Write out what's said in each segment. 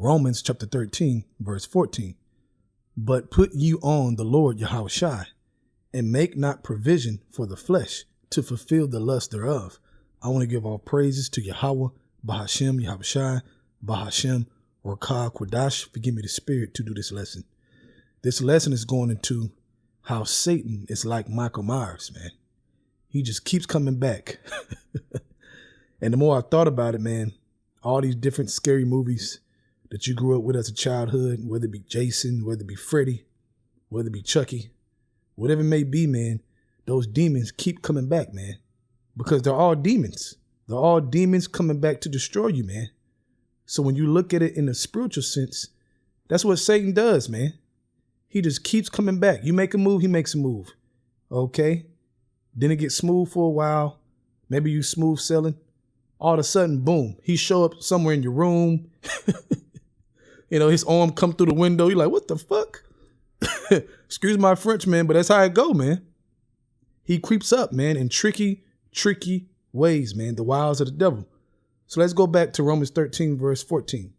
Romans chapter 13, verse 14. But put you on the Lord Yahushua, and make not provision for the flesh to fulfill the lust thereof. I want to give all praises to Yahweh, Bahashem, Yahushua, Bahashem, or Ka Quadash. Forgive me the spirit to do this lesson. This lesson is going into how Satan is like Michael Myers, man. He just keeps coming back. And the more I thought about it, man, all these different scary movies that you grew up with as a childhood, whether it be Jason, whether it be Freddy, whether it be Chucky, whatever it may be, man, those demons keep coming back, man, because they're all demons. They're all demons coming back to destroy you, man. So when you look at it in a spiritual sense, that's what Satan does, man. He just keeps coming back. You make a move, he makes a move. Okay? Then it gets smooth for a while. Maybe you smooth selling. All of a sudden, boom, he show up somewhere in your room. You know, his arm come through the window. You're like, what the fuck? Excuse my French, man, but that's how it go, man. He creeps up, man, in tricky ways, man, the wiles of the devil. So let's go back to Romans 13, verse 14.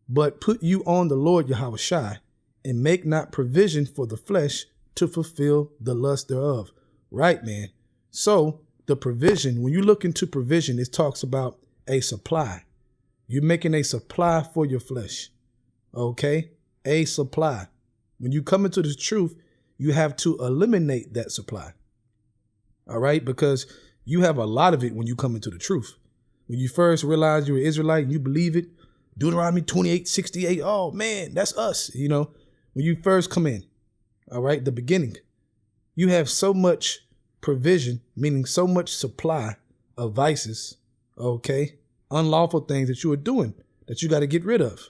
But put you on the Lord Yahushua, and make not provision for the flesh to fulfill the lust thereof. Right, man. So the provision, when you look into provision, it talks about a supply. You're making a supply for your flesh. Okay? A supply. When you come into the truth, you have to eliminate that supply. All right? Because you have a lot of it when you come into the truth. When you first realize you're an Israelite and you believe it, Deuteronomy 28:68, oh man, that's us. You know, when you first come in, all right, the beginning, you have so much provision, meaning so much supply of vices, okay, unlawful things that you are doing that you got to get rid of.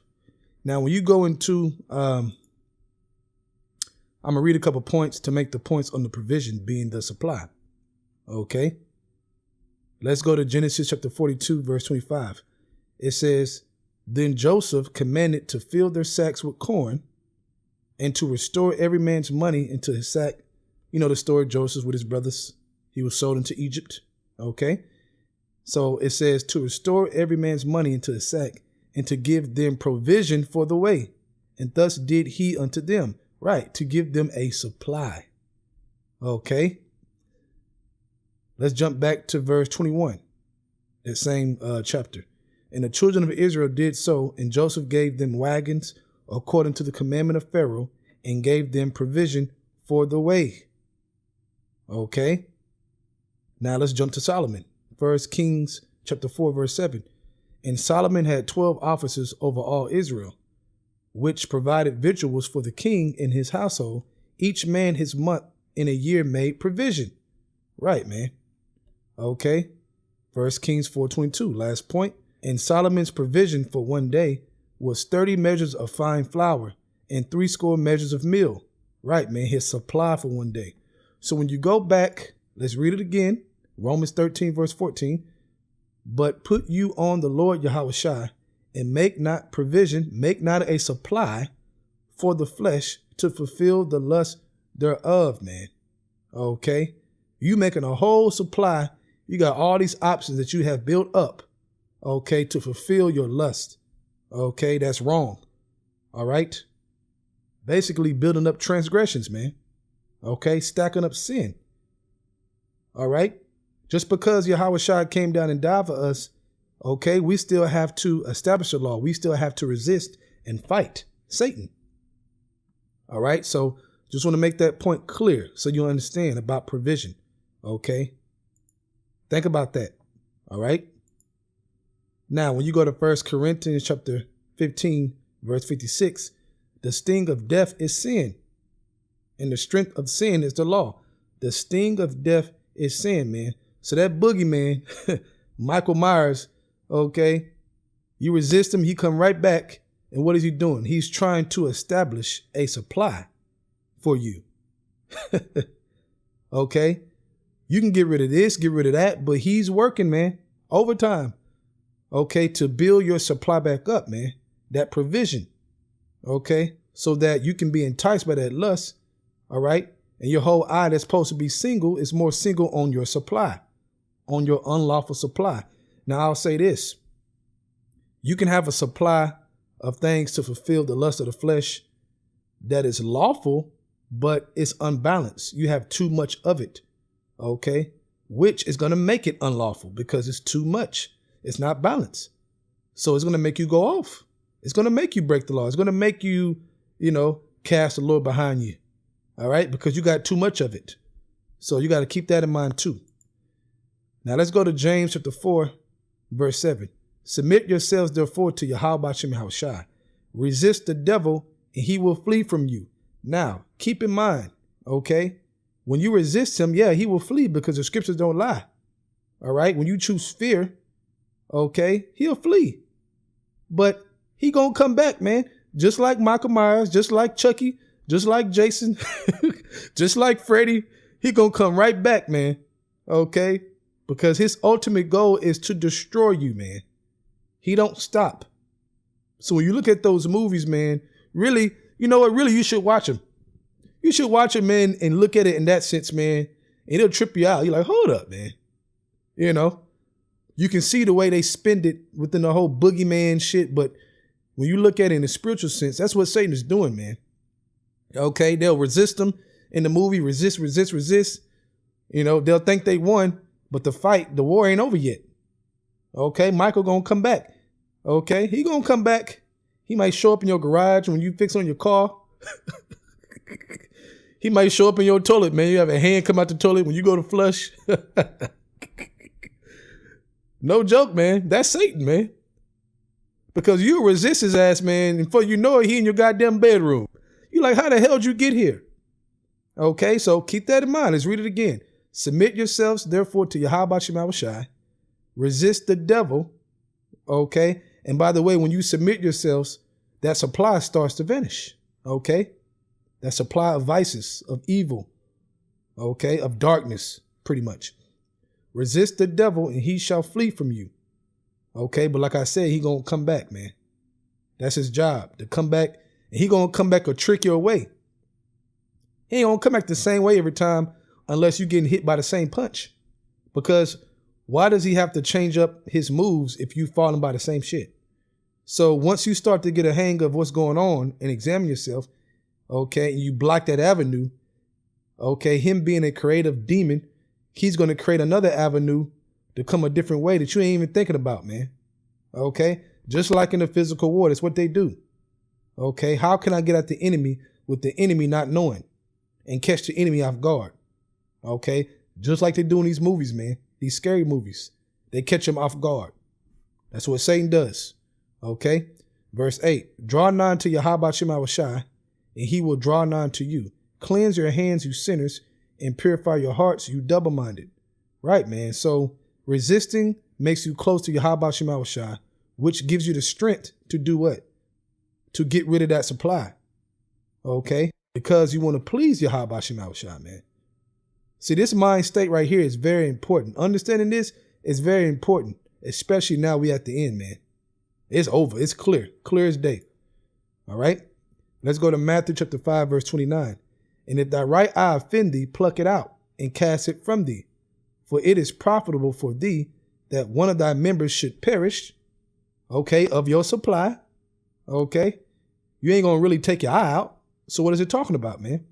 Now, when you go into, I'm going to read a couple points to make the points on the provision being the supply. Okay. Let's go to Genesis chapter 42, verse 25. It says, then Joseph commanded to fill their sacks with corn and to restore every man's money into his sack. You know the story of Joseph with his brothers. He was sold into Egypt. Okay. So it says to restore every man's money into his sack and to give them provision for the way. And thus did he unto them. Right. To give them a supply. Okay. Let's jump back to verse 21. That same chapter. And the children of Israel did so, and Joseph gave them wagons according to the commandment of Pharaoh, and gave them provision for the way. Okay. Now let's jump to Solomon. 1 Kings chapter 4, verse 7. And Solomon had 12 officers over all Israel, which provided victuals for the king and his household. Each man his month in a year made provision. Right, man. Okay. 1 Kings 4:22. Last point. And Solomon's provision for one day was 30 measures of fine flour and 80 measures of meal. Right, man. His supply for one day. So when you go back, let's read it again. Romans 13, verse 14. But put you on the Lord Yahushua, and make not provision, make not a supply for the flesh to fulfill the lust thereof, man. Okay. You making a whole supply. You got all these options that you have built up. Okay, to fulfill your lust. Okay, that's wrong. All right. Basically building up transgressions, man. Okay, stacking up sin. All right. Just because Yahushua came down and died for us, okay, we still have to establish a law. We still have to resist and fight Satan. All right. So just want to make that point clear so you understand about provision. Okay. Think about that. All right. Now, when you go to 1 Corinthians chapter 15, verse 56, the sting of death is sin, and the strength of sin is the law. The sting of death is sin, man. So that boogeyman, Michael Myers, okay, you resist him, he come right back. And what is he doing? He's trying to establish a supply for you. Okay. You can get rid of this, get rid of that, but he's working, man, overtime. Okay, to build your supply back up, man, that provision, okay, so that you can be enticed by that lust, all right, and your whole eye that's supposed to be single is more single on your supply, on your unlawful supply. Now, I'll say this. You can have a supply of things to fulfill the lust of the flesh that is lawful, but it's unbalanced. You have too much of it, okay? Which is going to make it unlawful because it's too much. It's not balanced. So it's going to make you go off. It's going to make you break the law. It's going to make you, cast the Lord behind you. All right? Because you got too much of it. So you got to keep that in mind too. Now let's go to James chapter 4, verse 7. Submit yourselves therefore to Yahweh Shem Yahushai. Resist the devil and he will flee from you. Now, keep in mind, okay, when you resist him, he will flee because the scriptures don't lie. All right? When you choose fear, okay, he'll flee. But he gonna come back, man. Just like Michael Myers, just like Chucky, just like Jason, just like Freddy. He gonna come right back, man. Okay? Because his ultimate goal is to destroy you, man. He don't stop. So when you look at those movies, man, really, you know what? Really, you should watch them. You should watch them, man, and look at it in that sense, man. And it'll trip you out. You're like, hold up, man. You can see the way they spend it within the whole boogeyman shit. But when you look at it in the spiritual sense, that's what Satan is doing, man. Okay, they'll resist them in the movie, resist. They'll think they won, but the war ain't over yet. Okay, Michael gonna come back. Okay, he gonna come back. He might show up in your garage when you fix on your car. He might show up in your toilet, man. You have a hand come out the toilet when you go to flush. No joke, man. That's Satan, man. Because you resist his ass, man, and before you know it, he in your goddamn bedroom. You like, how the hell did you get here? Okay, so keep that in mind. Let's read it again. Submit yourselves, therefore, to Yahweh Shem Yahushai. Resist the devil. Okay. And by the way, when you submit yourselves, that supply starts to vanish. Okay. That supply of vices, of evil. Okay. Of darkness, pretty much. Resist the devil and he shall flee from you. Okay. But like I said, he gonna come back, man. That's his job, to come back. And he gonna come back a trickier way. He ain't gonna come back the same way every time unless you're getting hit by the same punch. Because why does he have to change up his moves if you falling by the same shit? So once you start to get a hang of what's going on and examine yourself, okay, and you block that avenue, okay, him being a creative demon, he's going to create another avenue to come a different way that you ain't even thinking about, man. Okay, just like in the physical war, that's what they do. Okay, how can I get at the enemy with the enemy not knowing and catch the enemy off guard? Okay, just like they do in these movies, man, these scary movies. They catch him off guard. That's what Satan does. Okay, verse 8, draw nigh to Yahweh Shem Yahushai, and he will draw nigh to you. Cleanse your hands, you sinners, and purify your hearts, you double-minded. Right, man. So resisting makes you close to Yahweh Shem Yahushai, which gives you the strength to do what? To get rid of that supply. Okay, because you want to please Yahweh Shem Yahushai, man. See, this mind state right here is very important. Understanding this is very important, especially now we at the end, man. It's over. It's clear as day. All right. Let's go to Matthew chapter 5, verse 29. And if thy right eye offend thee, pluck it out and cast it from thee. For it is profitable for thee that one of thy members should perish. Okay. Of your supply. Okay. You ain't going to really take your eye out. So what is it talking about, man?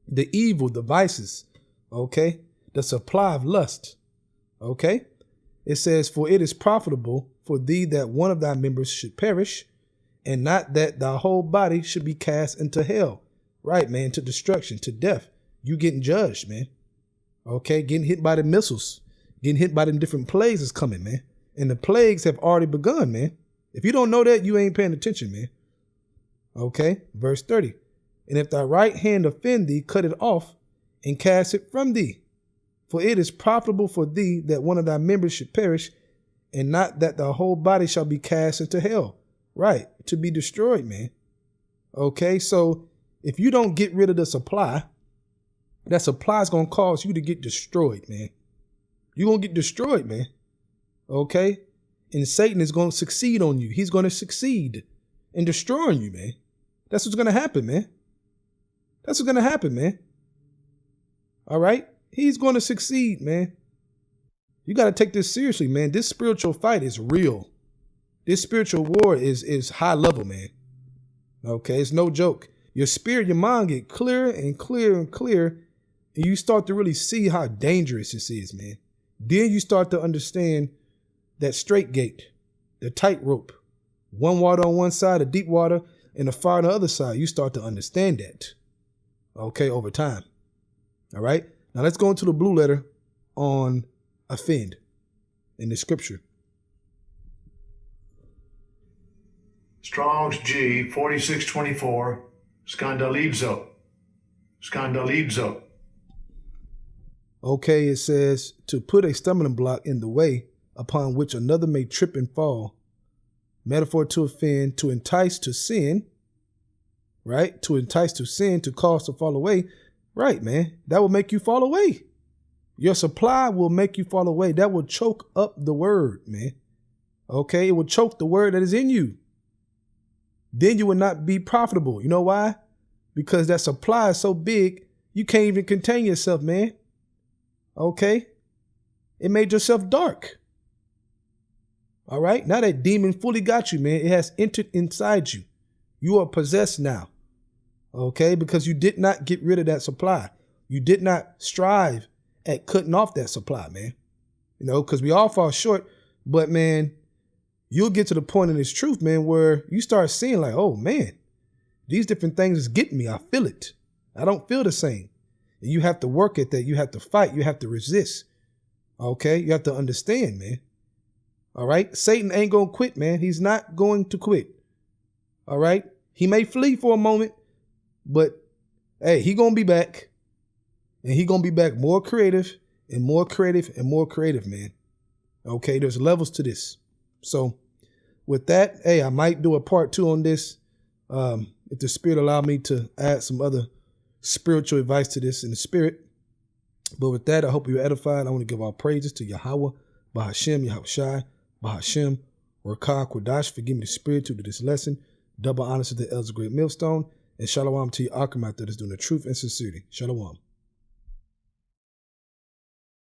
The evil, the vices. Okay. The supply of lust. Okay. It says, for it is profitable for thee that one of thy members should perish, and not that thy whole body should be cast into hell. Right, man, to destruction, to death. You getting judged, man. Okay, getting hit by the missiles, getting hit by them different plagues is coming, man. And the plagues have already begun, man. If you don't know that, you ain't paying attention, man. Okay, verse 30. And if thy right hand offend thee, cut it off and cast it from thee. For it is profitable for thee that one of thy members should perish, and not that the whole body shall be cast into hell. Right, to be destroyed, man. Okay, so if you don't get rid of the supply, that supply is going to cause you to get destroyed, man. You're going to get destroyed, man. Okay, and Satan is going to succeed on you. He's going to succeed in destroying you, man. That's what's going to happen, man. That's what's going to happen, man. All right, he's going to succeed, man. You got to take this seriously, man. This spiritual fight is real. This spiritual war is high level, man. Okay, it's no joke. Your spirit, your mind get clearer and clearer and clearer, and you start to really see how dangerous this is, man. Then you start to understand that straight gate, the tightrope, one water on one side, a deep water, and the fire on the other side. You start to understand that, okay, over time. All right, now let's go into the blue letter on offend in the scripture. Strong's G 4624, skandalizo. Skandalizo. Okay, it says to put a stumbling block in the way upon which another may trip and fall. Metaphor to offend, to entice to sin, right? To entice to sin, to cause to fall away. Right, man. That will make you fall away. Your supply will make you fall away. That will choke up the word, man. Okay, it will choke the word that is in you. Then you will not be profitable. You know why? Because that supply is so big, you can't even contain yourself, man. Okay? It made yourself dark. All right? Now that demon fully got you, man. It has entered inside you. You are possessed now. Okay? Because you did not get rid of that supply. You did not strive at cutting off that supply, man. You know, because we all fall short. But, man, you'll get to the point in this truth, man, where you start seeing like, oh, man, these different things is getting me. I feel it. I don't feel the same. And you have to work at that. You have to fight. You have to resist. Okay? You have to understand, man. All right? Satan ain't going to quit, man. He's not going to quit. All right? He may flee for a moment, but, hey, he going to be back. And he going to be back more creative and more creative and more creative, man. Okay? There's levels to this. So with that, hey, I might do a part 2 on this. If the Spirit allow me to add some other spiritual advice to this in the Spirit. But with that, I hope you're edified. I want to give all praises to Yahweh, Bahashem, Yahushai, Bahashem, Rakah, Kodash, for giving me the Spirit to do this lesson. Double honors to the elders of Great Millstone. And shalom to your Akhmat that is doing the truth and sincerity. Shalom.